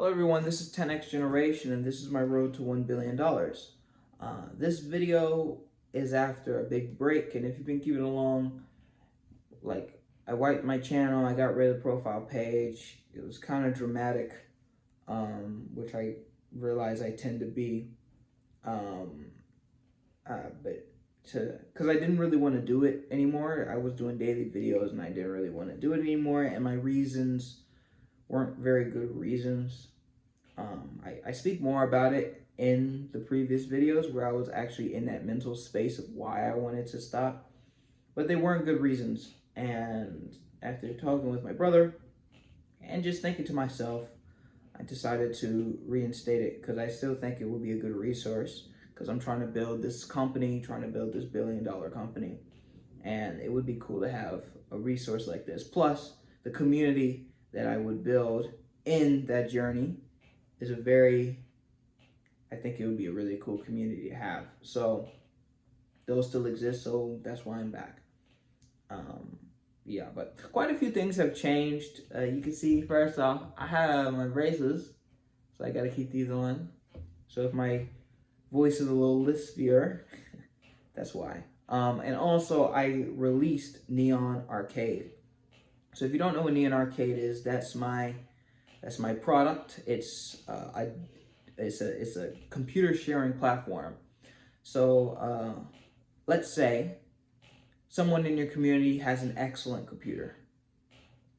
Hello everyone, this is 10X Generation and this is my road to $1 billion. This video is after a big break, and if you've been keeping along, I wiped my channel, I got rid of the profile page. It was kind of dramatic, which I realize I tend to be, because I didn't really want to do it anymore. I was doing daily videos and I didn't really want to do it anymore, and my reasons weren't very good reasons. I speak more about it in the previous videos where I was actually in that mental space of why I wanted to stop, but they weren't good reasons. And after talking with my brother and just thinking to myself, I decided to reinstate it because I still think it will be a good resource, because I'm trying to build this company, trying to build this $1 billion company, and it would be cool to have a resource like this. Plus, the community that I would build in that journey is I think it would be a really cool community to have. So those still exist, so that's why I'm back. Yeah, but quite a few things have changed. You can see, first off, I have my braces, so I gotta keep these on. So if my voice is a little lispier, that's why. And also I released Neon Arcade. So if you don't know what Neon Arcade is, that's my product. It's a computer sharing platform. So let's say someone in your community has an excellent computer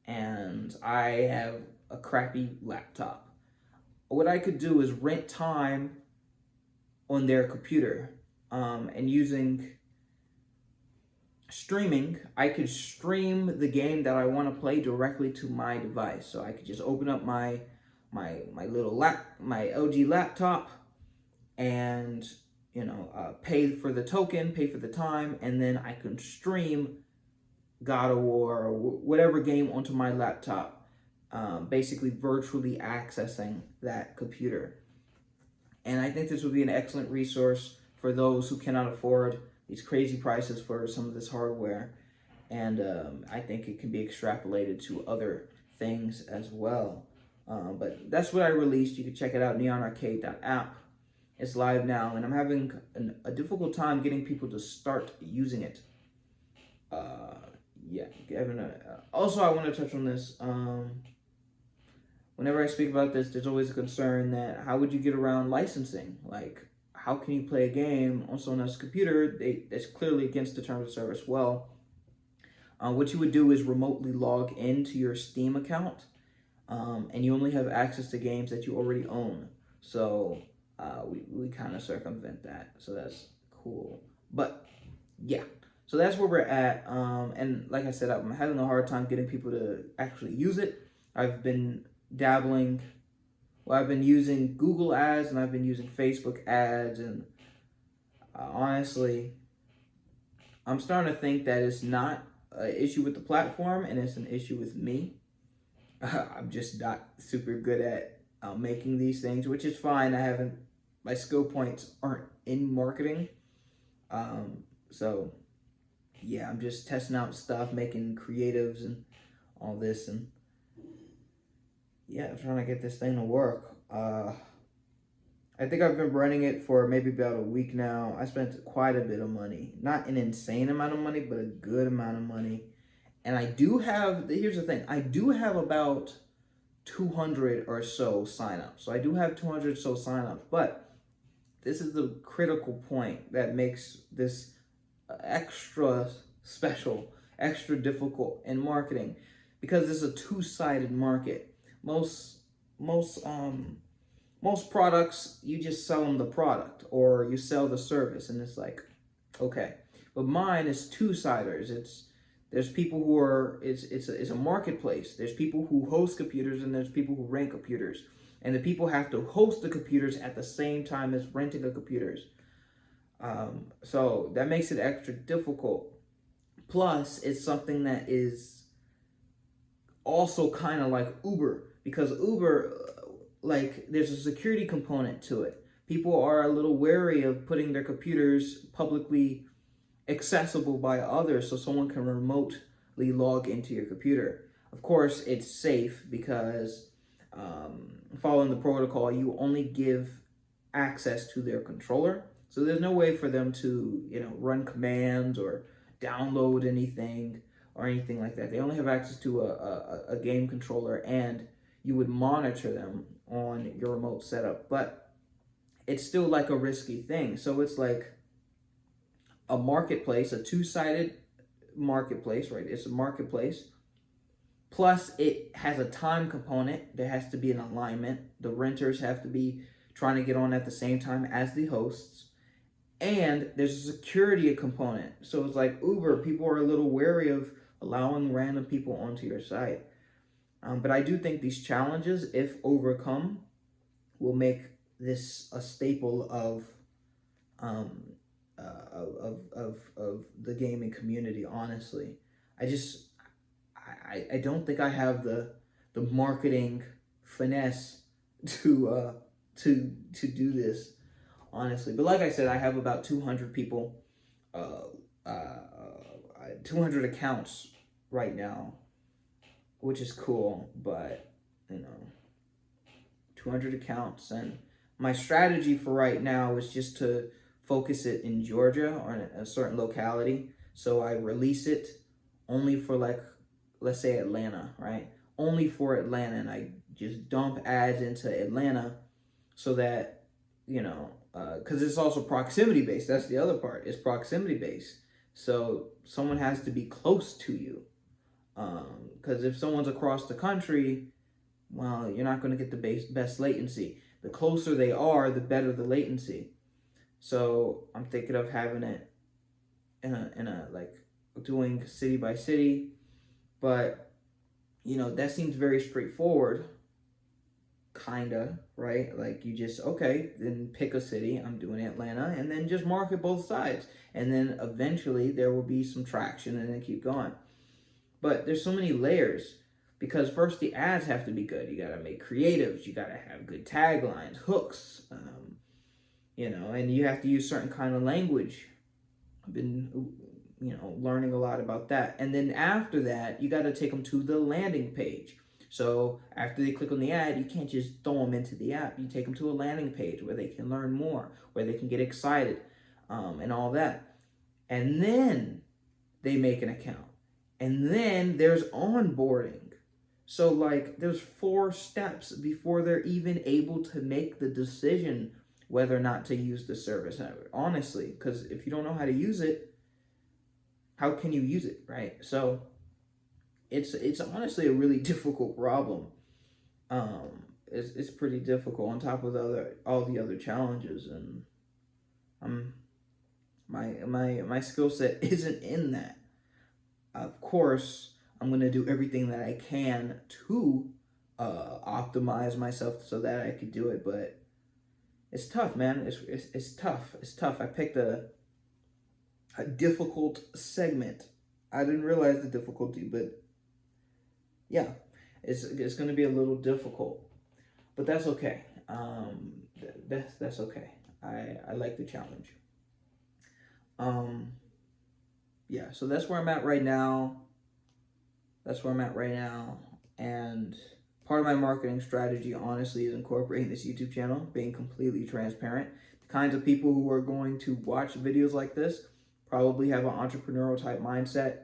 and I have a crappy laptop. What I could do is rent time on their computer, and using streaming, I could stream the game that I want to play directly to my device. So I could just open up my LG laptop and pay for the token, pay for the time, and then I can stream God of War or whatever game onto my laptop, basically virtually accessing that computer. And I think this would be an excellent resource for those who cannot afford these crazy prices for some of this hardware. And I think it can be extrapolated to other things as well. But that's what I released. You can check it out, neonarcade.app. It's live now, and I'm having a difficult time getting people to start using it. Yeah, also I want to touch on this. Whenever I speak about this, there's always a concern that how would you get around licensing? Like, how can you play a game on someone else's computer that's clearly against the terms of service? Well, what you would do is remotely log into your Steam account, and you only have access to games that you already own. So we kind of circumvent that, so that's cool. But yeah, so that's where we're at. And like I said, I'm having a hard time getting people to actually use it. I've been dabbling. Well, I've been using Google ads and I've been using Facebook ads, and honestly, I'm starting to think that it's not an issue with the platform and it's an issue with me. I'm just not super good at making these things, which is fine. My skill points aren't in marketing. So yeah, I'm just testing out stuff, making creatives and all this, and yeah, I'm trying to get this thing to work. I think I've been running it for maybe about a week now. I spent quite a bit of money. Not an insane amount of money, but a good amount of money. And I do have, here's the thing, I do have about 200 or so signups. So I do have 200 or so signups, but this is the critical point that makes this extra special, extra difficult in marketing, because it's a two-sided market. Most products, you just sell them the product or you sell the service, and it's like, okay. But mine is two-siders. There's people who are, it's a marketplace. There's people who host computers and there's people who rent computers. And the people have to host the computers at the same time as renting the computers. So that makes it extra difficult. Plus, it's something that is also kind of like Uber, because Uber, there's a security component to it. People are a little wary of putting their computers publicly accessible by others so someone can remotely log into your computer. Of course, it's safe because following the protocol, you only give access to their controller. So there's no way for them to, run commands or download anything or anything like that. They only have access to a game controller, and you would monitor them on your remote setup. But it's still like a risky thing. So it's like a marketplace, a two-sided marketplace, right? It's a marketplace. Plus, it has a time component. There has to be an alignment. The renters have to be trying to get on at the same time as the hosts. And there's a security component. So it's like Uber. People are a little wary of allowing random people onto your site. But I do think these challenges, if overcome, will make this a staple of the gaming community. Honestly, I don't think I have the marketing finesse to do this, honestly. But like I said, I have about 200 people, 200 accounts right now, which is cool. But 200 accounts, and my strategy for right now is just to focus it in Georgia or in a certain locality. So I release it only for, like, let's say Atlanta, right? Only for Atlanta, and I just dump ads into Atlanta so that, because it's also proximity based. That's the other part. It's proximity based. So someone has to be close to you. Because if someone's across the country, well, you're not going to get the best latency. The closer they are, the better the latency. So I'm thinking of having it in a like doing city by city, but that seems very straightforward, kinda, right? Like you just, okay, then pick a city. I'm doing Atlanta, and then just market both sides, and then eventually there will be some traction, and then keep going. But there's so many layers, because first the ads have to be good. You gotta make creatives. You gotta have good taglines, hooks, and you have to use certain kind of language. I've been, learning a lot about that. And then after that, you got to take them to the landing page. So after they click on the ad, you can't just throw them into the app. You take them to a landing page where they can learn more, where they can get excited, and all that. And then they make an account. And then there's onboarding. So, like, there's 4 steps before they're even able to make the decision whether or not to use the service. Honestly, because if you don't know how to use it, how can you use it, right? So it's honestly a really difficult problem. It's pretty difficult on top of all the other challenges, and my skill set isn't in that. Of course, I'm gonna do everything that I can to optimize myself so that I could do it, but it's tough, man. It's tough. It's tough. I picked a difficult segment. I didn't realize the difficulty, but yeah, it's going to be a little difficult, but that's okay. That's okay. I like the challenge. Yeah. So that's where I'm at right now. And part of my marketing strategy, honestly, is incorporating this YouTube channel, being completely transparent. The kinds of people who are going to watch videos like this probably have an entrepreneurial type mindset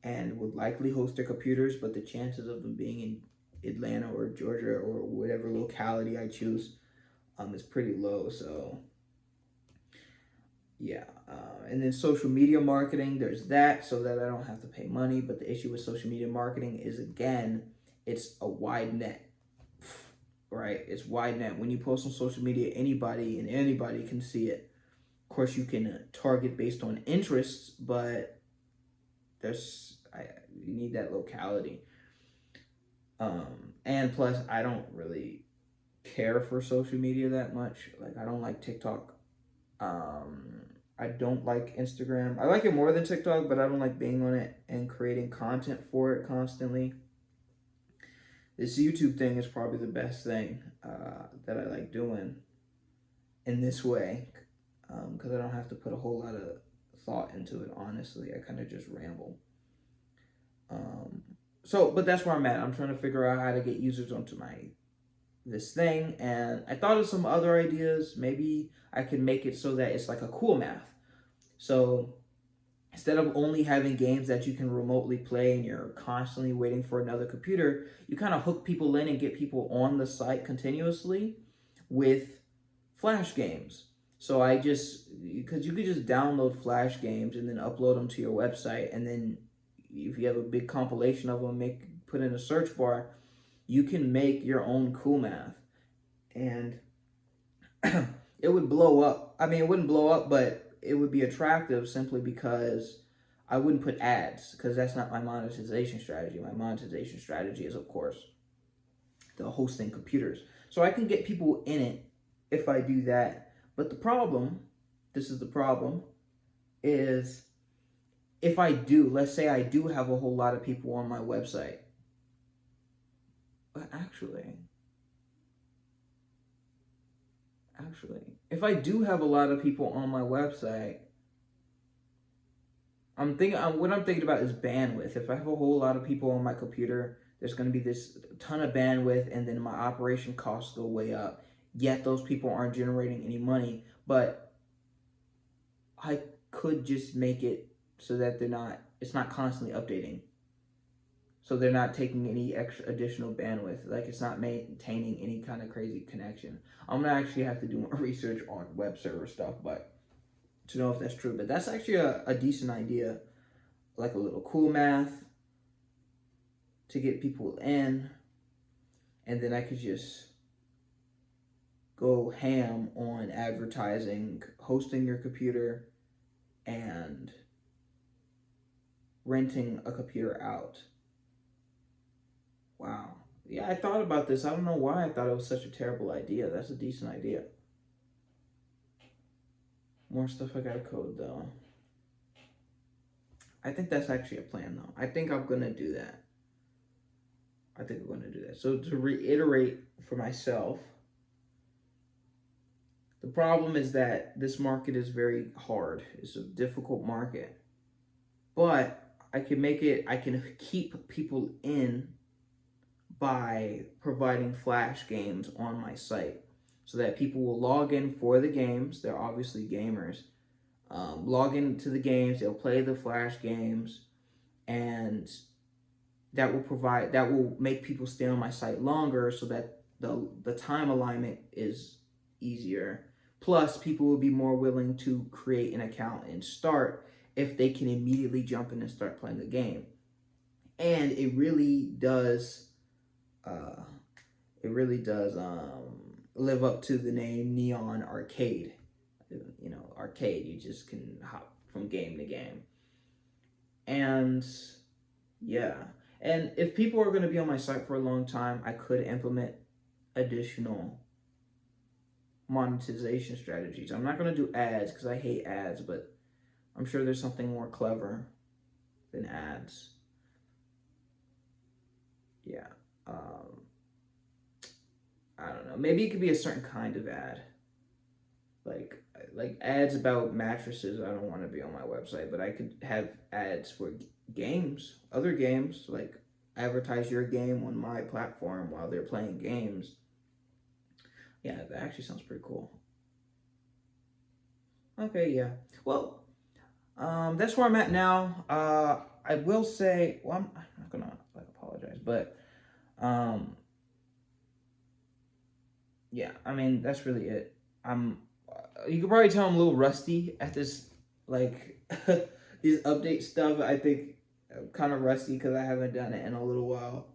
and would likely host their computers, but the chances of them being in Atlanta or Georgia or whatever locality I choose is pretty low. So yeah. And then social media marketing, there's that, so that I don't have to pay money. But the issue with social media marketing is, again, it's a wide net, right? It's wide net. When you post on social media, anybody can see it. Of course, you can target based on interests, but you need that locality. And plus, I don't really care for social media that much. Like, I don't like TikTok. I don't like Instagram. I like it more than TikTok, but I don't like being on it and creating content for it constantly. This YouTube thing is probably the best thing that I like doing in this way, because I don't have to put a whole lot of thought into it, honestly. I kind of just ramble. But that's where I'm at. I'm trying to figure out how to get users onto my this thing, and I thought of some other ideas. Maybe I could make it so that it's like a cool math. So instead of only having games that you can remotely play and you're constantly waiting for another computer, you kind of hook people in and get people on the site continuously with Flash games. So I just, because you could just download Flash games and then upload them to your website, and then if you have a big compilation of them, put in a search bar, you can make your own cool math, and it would blow up. I mean, it wouldn't blow up, but it would be attractive simply because I wouldn't put ads, because that's not my monetization strategy. My monetization strategy is, of course, the hosting computers. So I can get people in it if I do that. But the problem, this is the problem, is if I do, let's say I do have a whole lot of people on my website. But actually, if I do have a lot of people on my website, what I'm thinking about is bandwidth. If I have a whole lot of people on my computer, there's going to be this ton of bandwidth, and then my operation costs go way up. Yet those people aren't generating any money, but I could just make it so that it's not constantly updating. So they're not taking any extra additional bandwidth. Like, it's not maintaining any kind of crazy connection. I'm gonna actually have to do more research on web server stuff, but to know if that's true. But that's actually a decent idea, like a little cool math to get people in, and then I could just go ham on advertising, hosting your computer, and renting a computer out. Wow. Yeah, I thought about this. I don't know why I thought it was such a terrible idea. That's a decent idea. More stuff I gotta code, though. I think that's actually a plan, though. I think I'm gonna do that. So to reiterate for myself, the problem is that this market is very hard. It's a difficult market. But I can keep people in by providing Flash games on my site so that people will log in for the games. They're obviously gamers. Log into the games, they'll play the Flash games, and that will make people stay on my site longer so that the time alignment is easier. Plus, people will be more willing to create an account and start if they can immediately jump in and start playing the game. And it really does live up to the name Neon Arcade. You know, arcade, you just can hop from game to game. And yeah, and if people are going to be on my site for a long time, I could implement additional monetization strategies. I'm not going to do ads because I hate ads, but I'm sure there's something more clever than ads. Yeah. I don't know. Maybe it could be a certain kind of ad. Like ads about mattresses. I don't want to be on my website, but I could have ads for games, other games, like advertise your game on my platform while they're playing games. Yeah, that actually sounds pretty cool. Okay, yeah. Well, that's where I'm at now. I will say, well, I'm not gonna like apologize, but yeah, I mean that's really it. You can probably tell I'm a little rusty at this, like these update stuff. I think I'm kind of rusty because I haven't done it in a little while.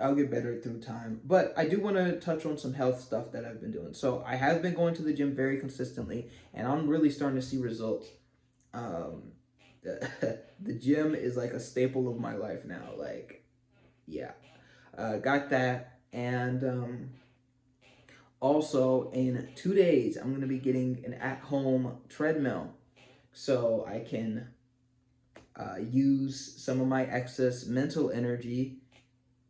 I'll get better through time, but I do want to touch on some health stuff that I've been doing. So I have been going to the gym very consistently, and I'm really starting to see results. The gym is like a staple of my life now. Like, yeah, got that, and also in 2 days I'm gonna be getting an at-home treadmill, so I can use some of my excess mental energy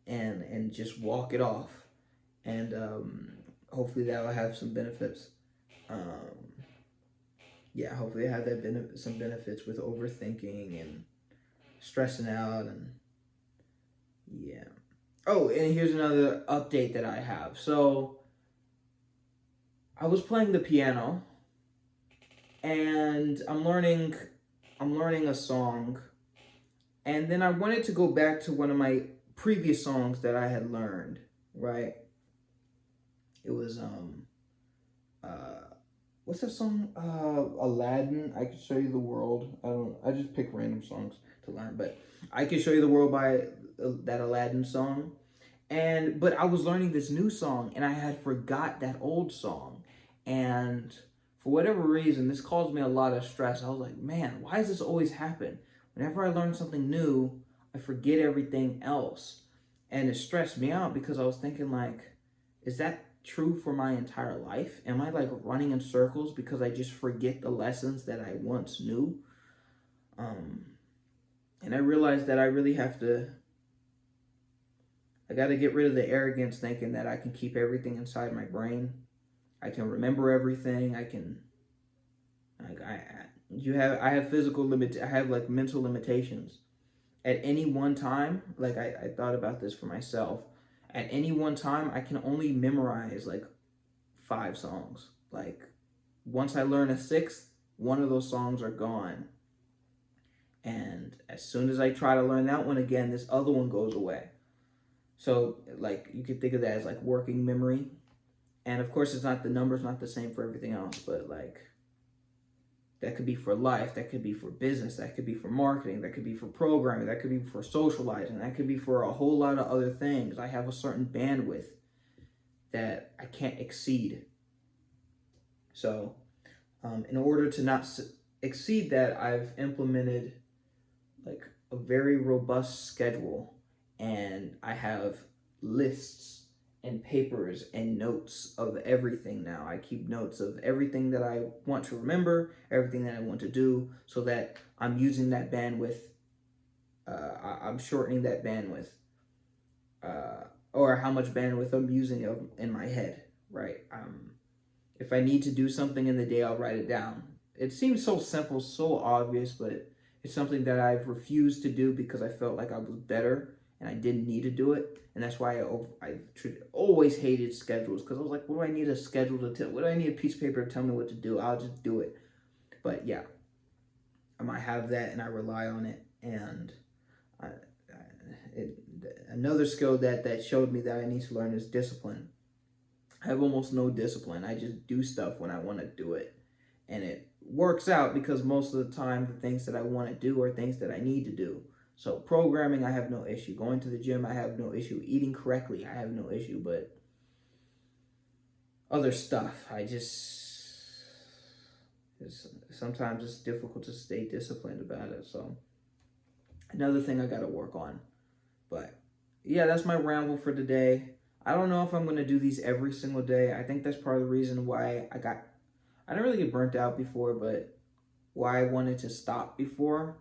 and just walk it off, and hopefully that will have some benefits. Yeah, hopefully I have some benefits with overthinking and stressing out, and yeah. Oh, and here's another update that I have. So I was playing the piano, and I'm learning a song, and then I wanted to go back to one of my previous songs that I had learned, right? It was uh what's that song? Aladdin. I Could Show You the World. I just pick random songs to learn, but I Could Show You the World by that Aladdin song. But I was learning this new song and I had forgot that old song. And for whatever reason, this caused me a lot of stress. I was like, man, why does this always happen? Whenever I learn something new, I forget everything else. And it stressed me out because I was thinking like, is that true for my entire life? Am I like running in circles because I just forget the lessons that I once knew? Um, and I realized that I got to get rid of the arrogance thinking that I can keep everything inside my brain. I can remember everything. Like I have I have like mental limitations. At any one time, like I thought about this for myself. At any one time, I can only memorize like 5 songs. Like once I learn a sixth, one of those songs are gone. And as soon as I try to learn that one again, this other one goes away. So like you could think of that as like working memory. And of course, the number's not the same for everything else, but like that could be for life, that could be for business, that could be for marketing, that could be for programming, that could be for socializing, that could be for a whole lot of other things. I have a certain bandwidth that I can't exceed. So, in order to not exceed that, I've implemented like a very robust schedule, and I have lists and papers and notes of everything now. I keep notes of everything that I want to remember, everything that I want to do, so that I'm using that bandwidth. I'm shortening that bandwidth, or how much bandwidth I'm using in my head, right? If I need to do something in the day, I'll write it down. It seems so simple, so obvious, but it's something that I've refused to do because I felt like I was better and I didn't need to do it. And that's why I always hated schedules, because I was like, what do I need a schedule to tell? What do I need a piece of paper to tell me what to do? I'll just do it. But yeah, I might have that and I rely on it. And I, it, another skill that showed me that I need to learn is discipline. I have almost no discipline. I just do stuff when I want to do it. And it works out because most of the time the things that I want to do are things that I need to do. So programming, I have no issue. Going to the gym, I have no issue. Eating correctly, I have no issue. But other stuff, sometimes it's difficult to stay disciplined about it. So another thing I got to work on. But yeah, that's my ramble for today. I don't know if I'm going to do these every single day. I think that's part of the reason why I didn't really get burnt out before, but why I wanted to stop before,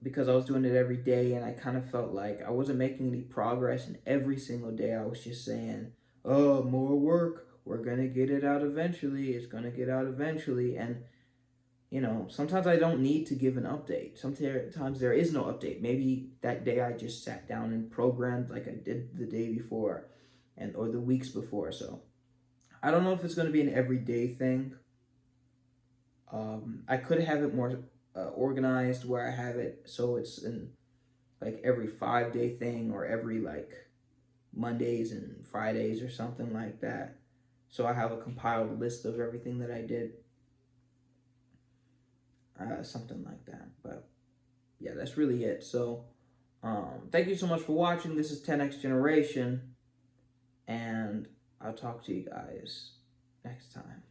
because I was doing it every day and I kind of felt like I wasn't making any progress, and every single day I was just saying, oh, more work. We're going to get it out eventually. It's going to get out eventually. And sometimes I don't need to give an update. Sometimes there is no update. Maybe that day I just sat down and programmed like I did the day before or the weeks before. So I don't know if it's going to be an everyday thing. I could have it more organized where I have it so it's in like every 5-day thing, or every like Mondays and Fridays or something like that. So I have a compiled list of everything that I did. Something like that. But yeah, that's really it. So thank you so much for watching. This is 10X Generation, and I'll talk to you guys next time.